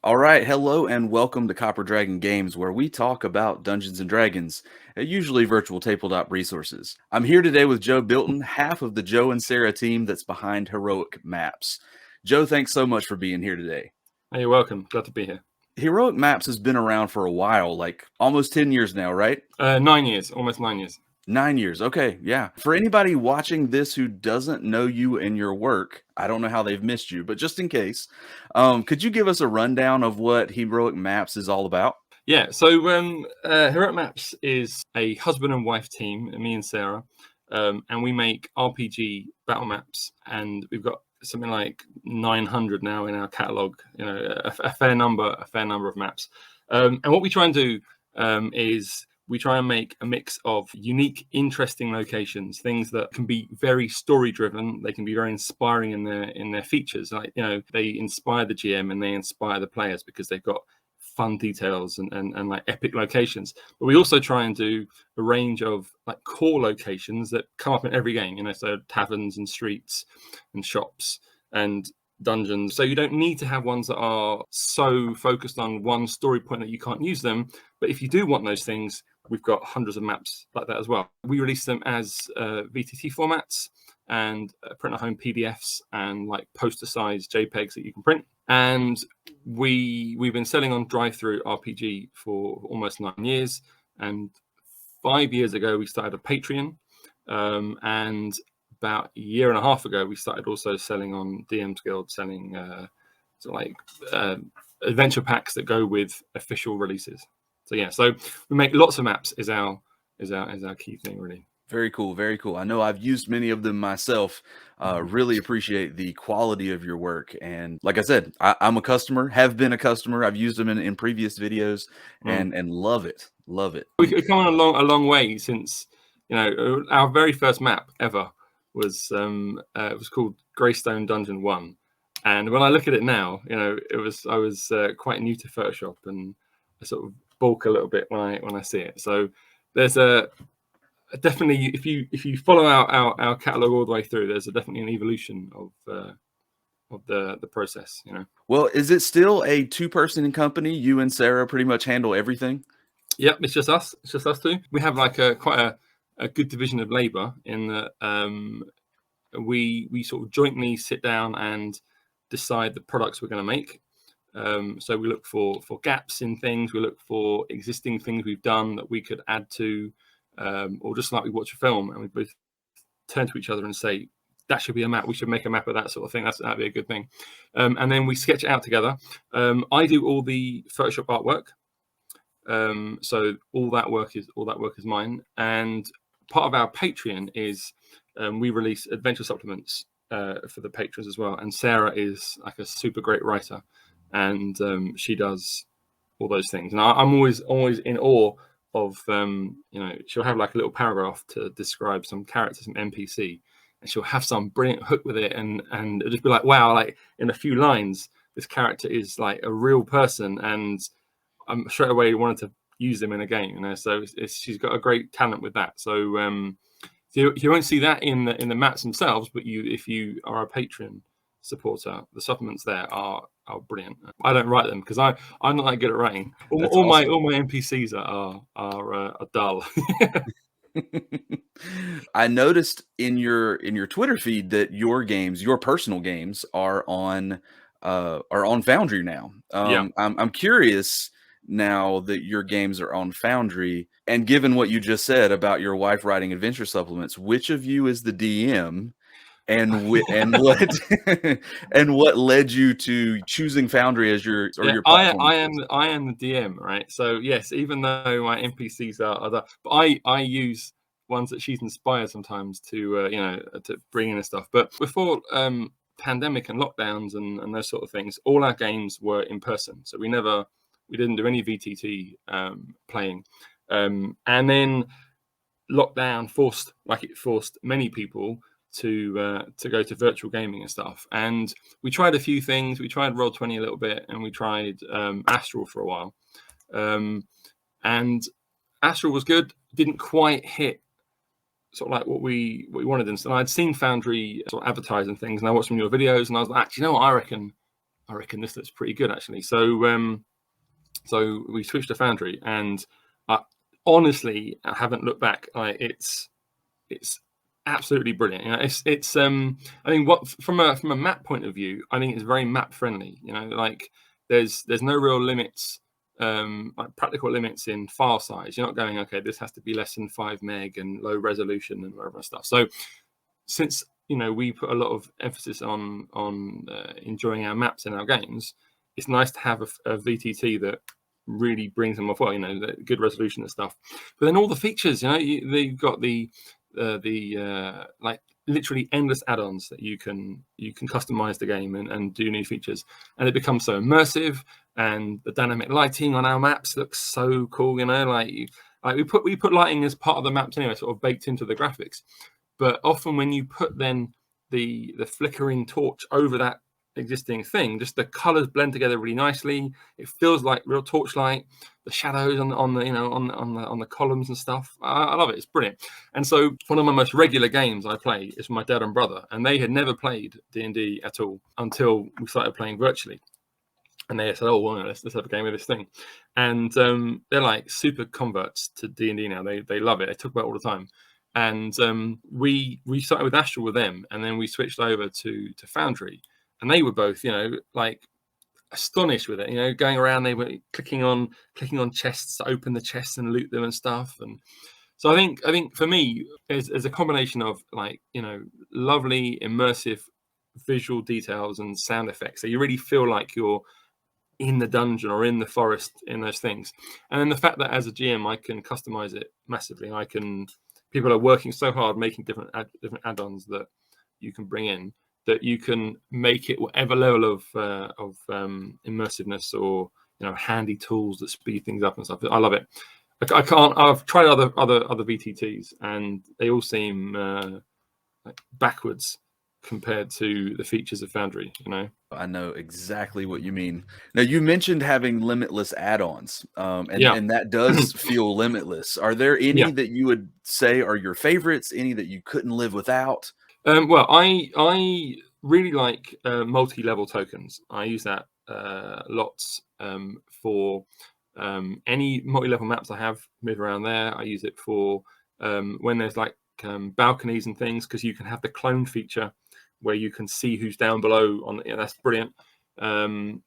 All right, hello and welcome to Copper Dragon Games, where we talk about Dungeons and Dragons, usually virtual tabletop resources. I'm here today with Joe Bilton, half of the Joe and Sarah team that's behind Heroic Maps. Joe, thanks so much for being here today. Hey, you're welcome. Glad to be here. Heroic Maps has been around for a while, like almost 10 years now, right? 9 years, almost 9 years. 9 years. Okay, yeah. For anybody watching this who doesn't know you and your work, I don't know how they've missed you, but just in case, could you give us a rundown of what Heroic Maps is all about? Yeah, so Heroic Maps is a husband and wife team, me and Sarah, and we make RPG battle maps, and we've got something like 900 now in our catalog. You know, a fair number of maps. And what we try and do is we try and make a mix of unique, interesting locations, things that can be very story driven. They can be very inspiring in their features. Like, you know, they inspire the GM and they inspire the players because they've got fun details and like epic locations. But we also try and do a range of like core locations that come up in every game, you know, so taverns and streets and shops and dungeons. So you don't need to have ones that are so focused on one story point that you can't use them. But if you do want those things, we've got hundreds of maps like that as well. We release them as VTT formats and print at home PDFs and like poster size JPEGs that you can print. And we've been selling on drive-through RPG for almost 9 years. And 5 years ago, we started a Patreon. And about a year and a half ago, we started also selling on DM's Guild, selling adventure packs that go with official releases. So yeah, so we make lots of maps is our key thing, really. Very cool, very cool. I know I've used many of them myself. Really appreciate the quality of your work. And like I said, I'm a customer, have been a customer. I've used them in previous videos and love it. Love it. We've come on a long way since, you know, our very first map ever was it was called Greystone Dungeon 1. And when I look at it now, you know, I was quite new to Photoshop, and I sort of balk a little bit when I see it. So there's definitely, if you follow our catalog all the way through, there's definitely an evolution of the process, you know. Well, is it still a two-person company? You and Sarah pretty much handle everything? Yep, it's just us. It's just us two. We have like quite a good division of labor in that we sort of jointly sit down and decide the products we're going to make. So we look for gaps in things. We look for existing things we've done that we could add to, or just like we watch a film and we both turn to each other and say, that should be a map. We should make a map of that sort of thing. That'd be a good thing. And then we sketch it out together. I do all the Photoshop artwork. So all that work is mine. And part of our Patreon is we release adventure supplements for the patrons as well. And Sarah is like a super great writer, and she does all those things. And I'm always in awe of you know, she'll have like a little paragraph to describe some character, some NPC, and she'll have some brilliant hook with it, and it'll just be like, wow, like in a few lines, this character is like a real person, and I'm straight away wanted to use them in a game, you know. So she's got a great talent with that. So you won't see that in the maps themselves, but if you are a patron supporter, the supplements there are brilliant. I don't write them because I'm not that good at writing. All my NPCs are dull. I noticed in your Twitter feed that your games, your personal games, are on Foundry now. Yeah. I'm curious now that your games are on Foundry, and given what you just said about your wife writing adventure supplements, which of you is the DM? And what and what led you to choosing Foundry as your platform? I am the DM, right? So yes, even though my NPCs are other, but I use ones that she's inspired sometimes to you know, to bring in and stuff. But before pandemic and lockdowns and those sort of things, all our games were in person, so we didn't do any VTT playing, and then lockdown forced many people to go to virtual gaming and stuff. And we tried a few things. We tried Roll20 a little bit, and we tried Astral for a while. And Astral was good. Didn't quite hit sort of like what we wanted. And I'd seen Foundry sort of advertising things, and I watched some of your videos, and I was like, actually, you know what? I reckon I reckon this looks pretty good actually. So we switched to Foundry, and honestly, I haven't looked back. It's absolutely brilliant. You know, it's I mean, what from a map point of view, I think it's very map friendly. You know, like there's no real limits, like practical limits in file size. You're not going, okay, this has to be less than 5 meg and low resolution and whatever stuff. So since we put a lot of emphasis on enjoying our maps in our games, it's nice to have a VTT that really brings them off well. The good resolution and stuff. But then all the features, they've got the like literally endless add-ons that you can customize the game and do new features, and it becomes so immersive. And the dynamic lighting on our maps looks so cool. Like we put lighting as part of the maps anyway, sort of baked into the graphics. But often when you put then the flickering torch over that existing thing, just the colors blend together really nicely. It feels like real torchlight. The shadows on the columns and stuff. I love it. It's brilliant. And so one of my most regular games I play is with my dad and brother, and they had never played D&D at all until we started playing virtually. And they said, "Oh, well, let's have a game of this thing." And they're like super converts to D&D now. They love it. They talk about it all the time. And we started with Astral with them, and then we switched over to Foundry. And they were both, like astonished with it. Going around, they were clicking on chests to open the chests and loot them and stuff. And so I think for me, there's a combination of like lovely immersive visual details and sound effects, so you really feel like you're in the dungeon or in the forest in those things. And then the fact that as a GM, I can customize it massively. People are working so hard making different add-ons that you can bring in, that you can make it whatever level of immersiveness or handy tools that speed things up and stuff. I love it. I can't. I've tried other VTTs, and they all seem like backwards compared to the features of Foundry. I know exactly what you mean. Now, you mentioned having limitless add-ons, and that does feel limitless. Are there any that you would say are your favorites? Any that you couldn't live without? Well, I really like multi-level tokens. I use that lots for any multi-level maps I have move around there. I use it for when there's like balconies and things, because you can have the clone feature where you can see who's down below. That's brilliant. And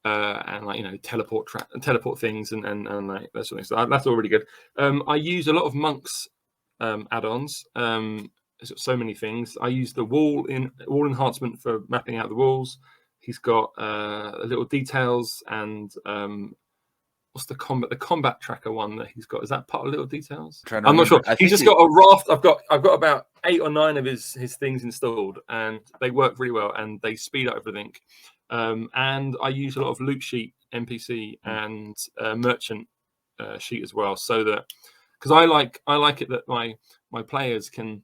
like teleport things and like that sort of thing. So that's all really good. I use a lot of Monk's add-ons. So many things. I use the wall enhancement for mapping out the walls. He's got little details and what's the combat tracker one that he's got? Is that part of little details? I'm not sure. He's just got a raft. I've got about 8 or 9 of his things installed, and they work really well and they speed up everything. And I use a lot of loot sheet NPC and merchant sheet as well, so that because I like it that my players can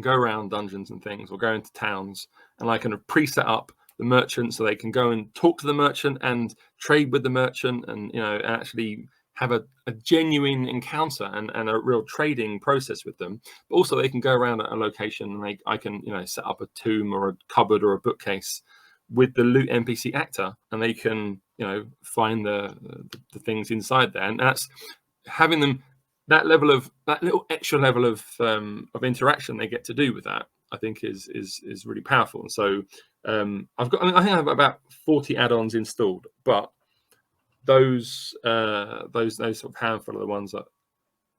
go around dungeons and things or go into towns, and I can pre-set up the merchant so they can go and talk to the merchant and trade with the merchant and actually have a genuine encounter and a real trading process with them. But also they can go around a location and I can set up a tomb or a cupboard or a bookcase with the loot NPC actor, and they can find the things inside there. And that's having them that little extra level of interaction they get to do with that, I think is really powerful. And so I think I have about 40 add-ons installed, but those sort of handful are the ones that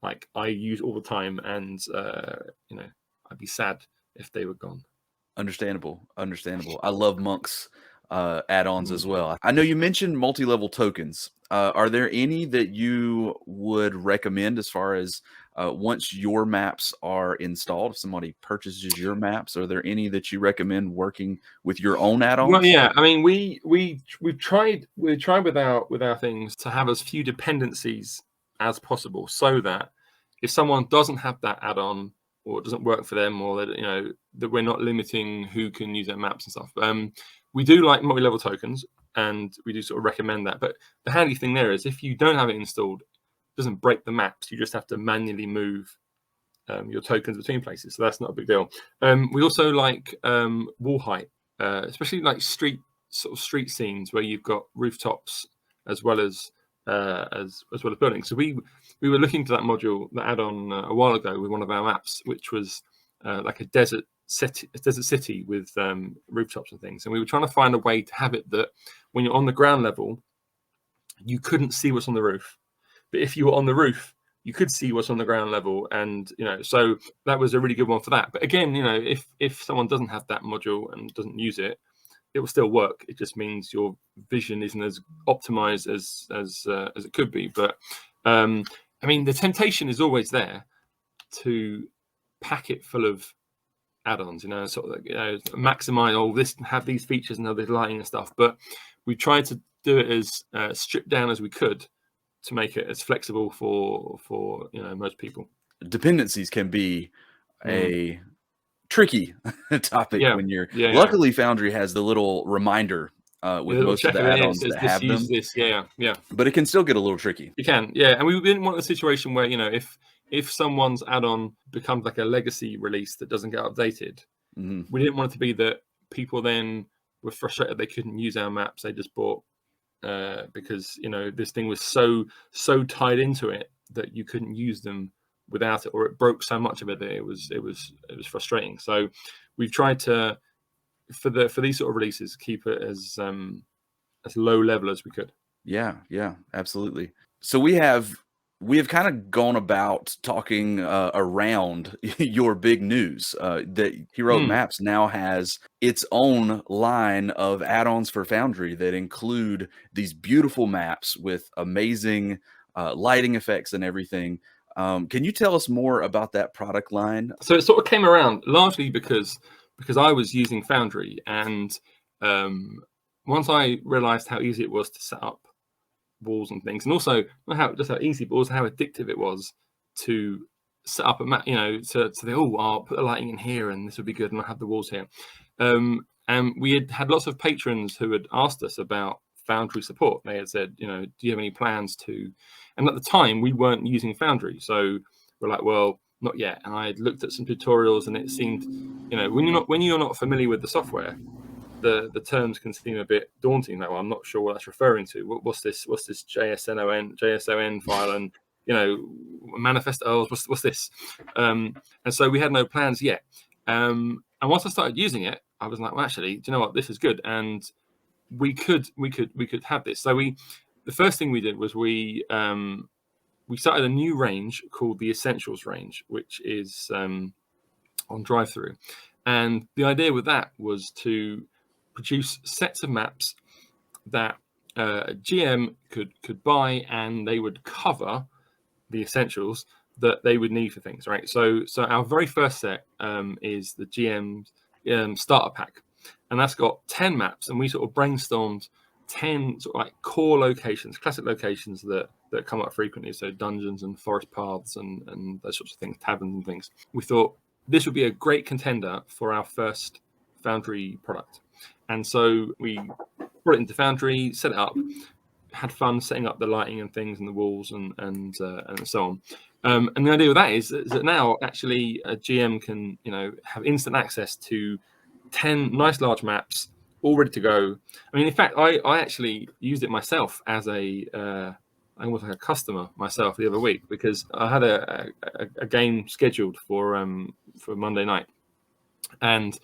like I use all the time, and I'd be sad if they were gone. Understandable. I love Monk's add-ons as well. I know you mentioned multi-level tokens. Are there any that you would recommend as far as once your maps are installed, if somebody purchases your maps, are there any that you recommend working with your own add-ons? Well, yeah, I mean, we've tried with our things to have as few dependencies as possible, so that if someone doesn't have that add-on or it doesn't work for them, or that that we're not limiting who can use their maps and stuff. We do like multi-level tokens, and we do sort of recommend that. But the handy thing there is if you don't have it installed, it doesn't break the maps. You just have to manually move your tokens between places. So that's not a big deal. We also like wall height, especially like street sort of street scenes where you've got rooftops as well as buildings. So we were looking to that module, that add-on, a while ago with one of our maps, which was like a desert city with rooftops and things. And we were trying to find a way to have it that when you're on the ground level, you couldn't see what's on the roof, but if you were on the roof, you could see what's on the ground level. And so that was a really good one for that. But again, if someone doesn't have that module and doesn't use it, it will still work. It just means your vision isn't as optimized as it could be. But I mean, the temptation is always there to pack it full of add-ons, sort of maximize have these features and other lighting and stuff. But we tried to do it as stripped down as we could to make it as flexible for most people. Dependencies can be a tricky topic when you're. Luckily, Foundry has the little reminder with most of the add-ons that have them. But it can still get a little tricky. You can, and we didn't want a situation where if someone's add-on becomes like a legacy release that doesn't get updated, we didn't want it to be that people then were frustrated they couldn't use our maps they just bought because this thing was so tied into it that you couldn't use them without it, or it broke so much of it that it was frustrating. So we've tried to, for these sort of releases, keep it as low level as we could. Yeah, absolutely. So we have kind of gone about talking around your big news that Heroic Maps now has its own line of add-ons for Foundry that include these beautiful maps with amazing lighting effects and everything. Can you tell us more about that product line? So it sort of came around largely because I was using Foundry, and once I realized how easy it was to set up walls and things, and also not how easy, but also how addictive it was to set up a map, to think, I'll put the lighting in here and this would be good and I'll have the walls here. And we had lots of patrons who had asked us about Foundry support. They had said, do you have any plans to? And at the time we weren't using Foundry, so we're like, well, not yet. And I had looked at some tutorials, and it seemed, when you're not familiar with the software, the terms can seem a bit daunting. Like, well, I'm not sure what that's referring to. What's this JSON file, and manifest? What's this? And so we had no plans yet. And once I started using it, I was like, well, actually, do you know what? This is good, and we could have this. So the first thing we did was we started a new range called the Essentials range, which is on drive-through. And the idea with that was to produce sets of maps that a GM could buy, and they would cover the essentials that they would need for things, right? So our very first set is the GM's starter pack, and that's got 10 maps, and we sort of brainstormed 10 sort of like core locations, classic locations that come up frequently, so dungeons and forest paths and those sorts of things, taverns and things. We thought this would be a great contender for our first Foundry product. And so we brought it into Foundry, set it up, had fun setting up the lighting and things and the walls and so on. And the idea with that is that now actually a GM can have instant access to 10 nice large maps all ready to go. I mean, in fact, I actually used it myself as almost like a customer myself the other week, because I had a game scheduled for Monday night, and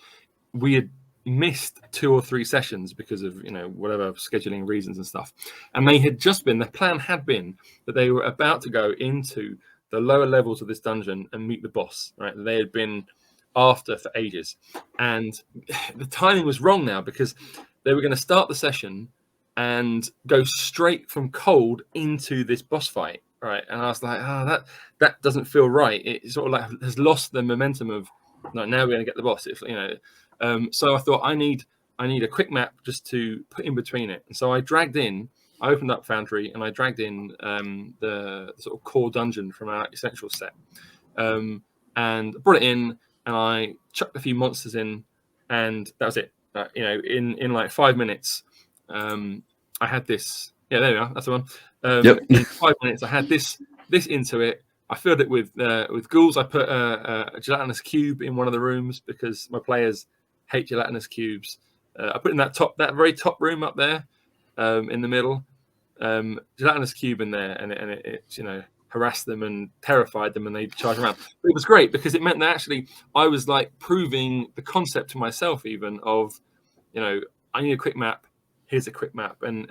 we had missed 2 or 3 sessions because of whatever scheduling reasons and stuff. And the plan had been that they were about to go into the lower levels of this dungeon and meet the boss, right? They had been after for ages, and the timing was wrong now, because they were going to start the session and go straight from cold into this boss fight, right? And I was like, that doesn't feel right. It sort of like has lost the momentum of, no, now we're going to get the boss. So I thought I need a quick map just to put in between it. And so I opened up Foundry and I dragged in the sort of core dungeon from our essential set, and brought it in, and I chucked a few monsters in, and that was it. In like 5 minutes, I had this. Yeah, there we are. That's the one. In 5 minutes, I had this into it. I filled it with ghouls. I put a gelatinous cube in one of the rooms because my players hate gelatinous cubes. I put in that very top room up there, in the middle, gelatinous cube in there, and it harassed them and terrified them, and they charged around. But it was great because it meant that actually I was like proving the concept to myself, even of, I need a quick map. Here's a quick map, and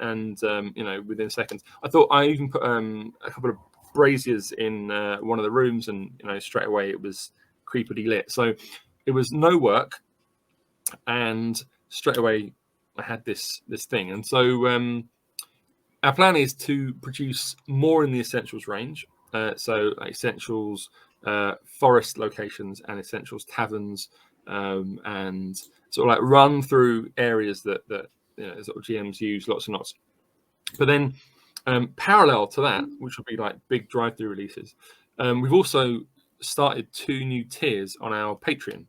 within seconds. I thought I even put a couple of braziers in one of the rooms, and straight away it was creepily lit. So it was no work, and straight away I had this thing. And so our plan is to produce more in the essentials range. So essentials, forest locations, and essentials taverns, and sort of like run through areas that sort of GMs use lots and lots. But then parallel to that, which will be like big drive-through releases, we've also started 2 new tiers on our Patreon.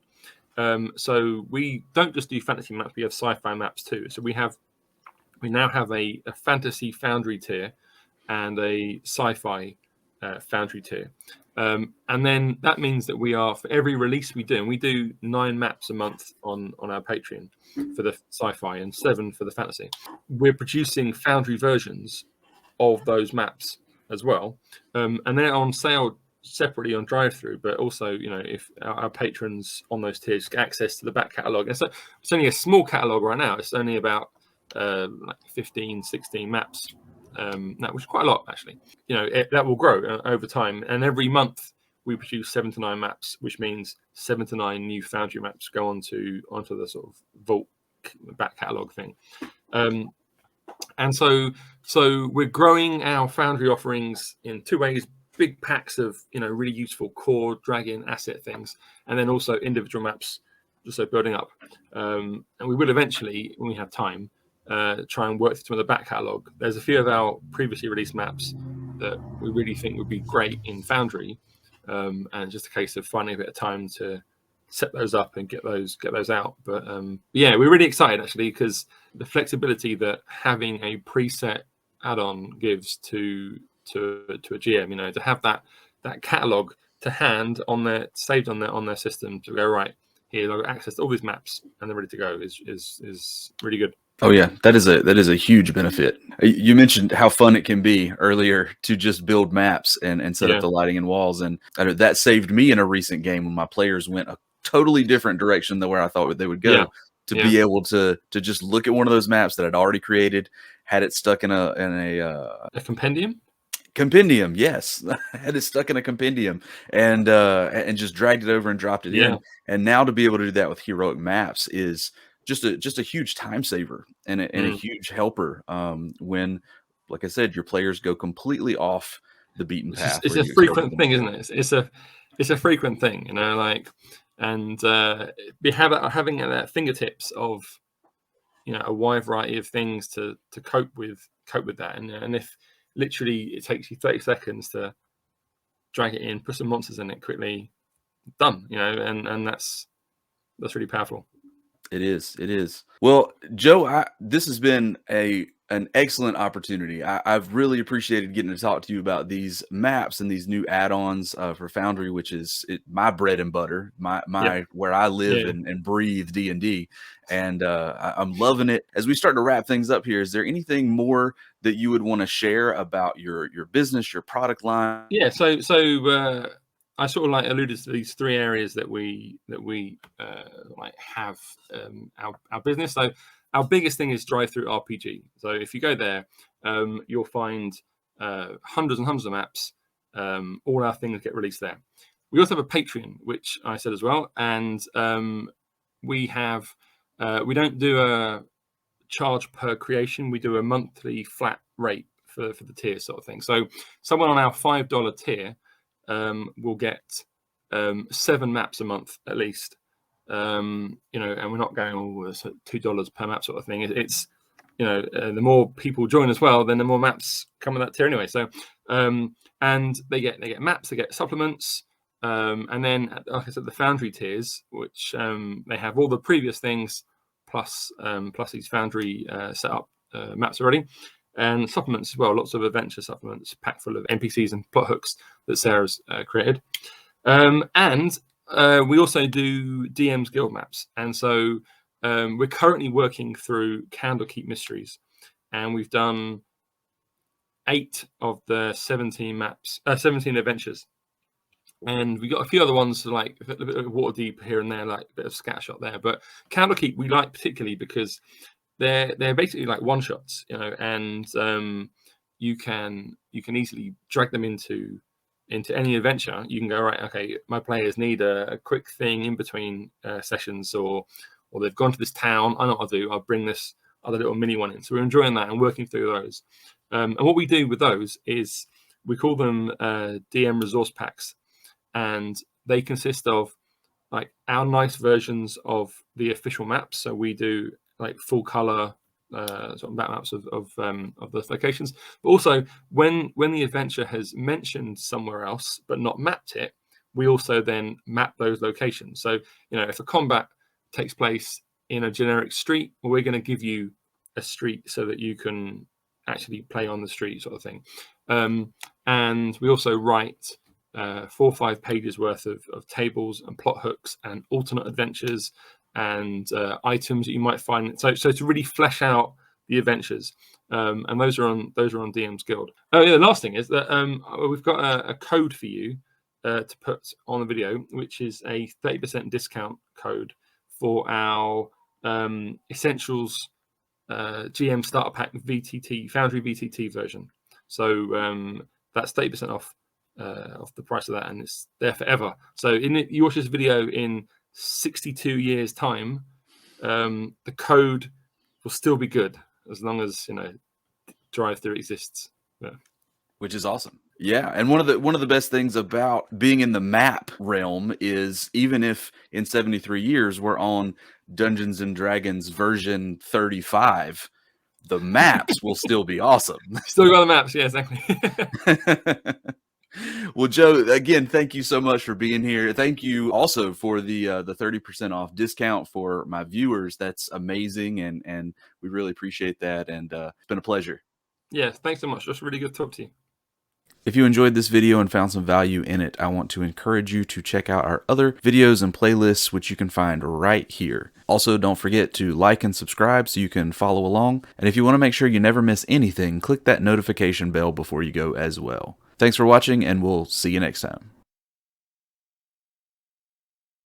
So we don't just do fantasy maps; we have sci-fi maps too. So we now have a fantasy Foundry tier and a sci-fi Foundry tier. And then that means that we are, for every release we do, and we do 9 maps a month on our Patreon for the sci-fi and 7 for the fantasy. We're producing Foundry versions of those maps as well. And they're on sale separately on drive-through, but also, if our patrons on those tiers get access to the back catalogue. And so it's only a small catalogue right now. It's only about 15, 16 maps, which is quite a lot actually. That will grow over time, and every month we produce 7 to 9 maps, which means 7 to 9 new Foundry maps go onto the sort of vault back catalogue thing. And so we're growing our Foundry offerings in 2 ways: big packs of really useful core dragon asset things, and then also individual maps, just so building up. And we will eventually, when we have time, try and work through some of the back catalogue. There's a few of our previously released maps that we really think would be great in Foundry, and just a case of finding a bit of time to set those up and get those out. But yeah, we're really excited actually, because the flexibility that having a preset add-on gives to a GM, to have that catalogue to hand saved on their system, to go, right, here I've got access to all these maps and they're ready to go, is really good. Oh yeah, that is a huge benefit. You mentioned how fun it can be earlier to just build maps and set up the lighting and walls, and that saved me in a recent game when my players went a totally different direction than where I thought they would go. To be able to just look at one of those maps that I'd already created, had it stuck in a compendium. Compendium, yes. I had it stuck in a compendium and just dragged it over and dropped it in. And now to be able to do that with Heroic Maps is just a huge time saver and a huge helper when, like I said, your players go completely off the beaten path. It's a frequent thing, isn't it? It's a frequent thing, and having at their fingertips of a wide variety of things to cope with that, and if literally it takes you 30 seconds to drag it in, put some monsters in it quickly, done, and that's really powerful. It is. Well, Joe, this has been an excellent opportunity. I've really appreciated getting to talk to you about these maps and these new add-ons for Foundry, which is my bread and butter, my where I live and breathe D&D, and I'm loving it. As we start to wrap things up here, is there anything more that you would want to share about your business, your product line? Yeah, so I sort of like alluded to these 3 areas that we like have our business. So our biggest thing is drive-through RPG. So if you go there, you'll find hundreds and hundreds of maps. All our things get released there. We also have a Patreon, which I said as well, and we don't do a charge per creation. We do a monthly flat rate for the tier sort of thing. So someone on our $5 tier will get 7 maps a month at least, and we're not going $2 per map sort of thing. It's the more people join as well, then the more maps come with that tier anyway. So and they get maps, they get supplements, and then, like I said, the Foundry tiers, which they have all the previous things plus these Foundry set up maps already, and supplements as well. Lots of adventure supplements, packed full of NPCs and plot hooks that Sarah's created. And we also do DM's Guild maps. And so we're currently working through Candlekeep Mysteries, and we've done 8 of the 17 maps, 17 adventures. And we got a few other ones like a bit of Waterdeep here and there, like a bit of scattershot there. But Candlekeep we like particularly because they're basically like one shots, you know, and you can easily drag them into any adventure. You can go, right, okay, my players need a quick thing in between sessions, or they've gone to this town. I know what I'll do. I'll bring this other little mini one in. So we're enjoying that and working through those. And what we do with those is we call them DM resource packs. And they consist of like our nice versions of the official maps. So we do like full color sort of map maps of those locations. But also when the adventure has mentioned somewhere else but not mapped it, we also then map those locations. So, you know, if a combat takes place in a generic street, well, we're going to give you a street so that you can actually play on the street, sort of thing. And we also write 4 or 5 pages worth of tables and plot hooks and alternate adventures and items that you might find. So to really flesh out the adventures, and those are on DM's Guild. Oh yeah, the last thing is that we've got a code for you to put on the video, which is a 30% discount code for our Essentials GM Starter Pack VTT Foundry VTT version. So that's 30% off the price of that, and it's there forever. So you watch this video in 62 years time, the code will still be good as long as, you know, drive-through exists. Yeah. Which is awesome. Yeah, and one of the best things about being in the map realm is even if in 73 years we're on Dungeons and Dragons version 35, the maps will still be awesome. Still got the maps, yeah, exactly. Well, Joe, again, thank you so much for being here. Thank you also for the 30% off discount for my viewers. That's amazing, and we really appreciate that. And it's been a pleasure. Yeah, thanks so much. Just really good to talk to you. If you enjoyed this video and found some value in it, I want to encourage you to check out our other videos and playlists, which you can find right here. Also, don't forget to like and subscribe so you can follow along. And if you want to make sure you never miss anything, click that notification bell before you go as well. Thanks for watching, and we'll see you next time.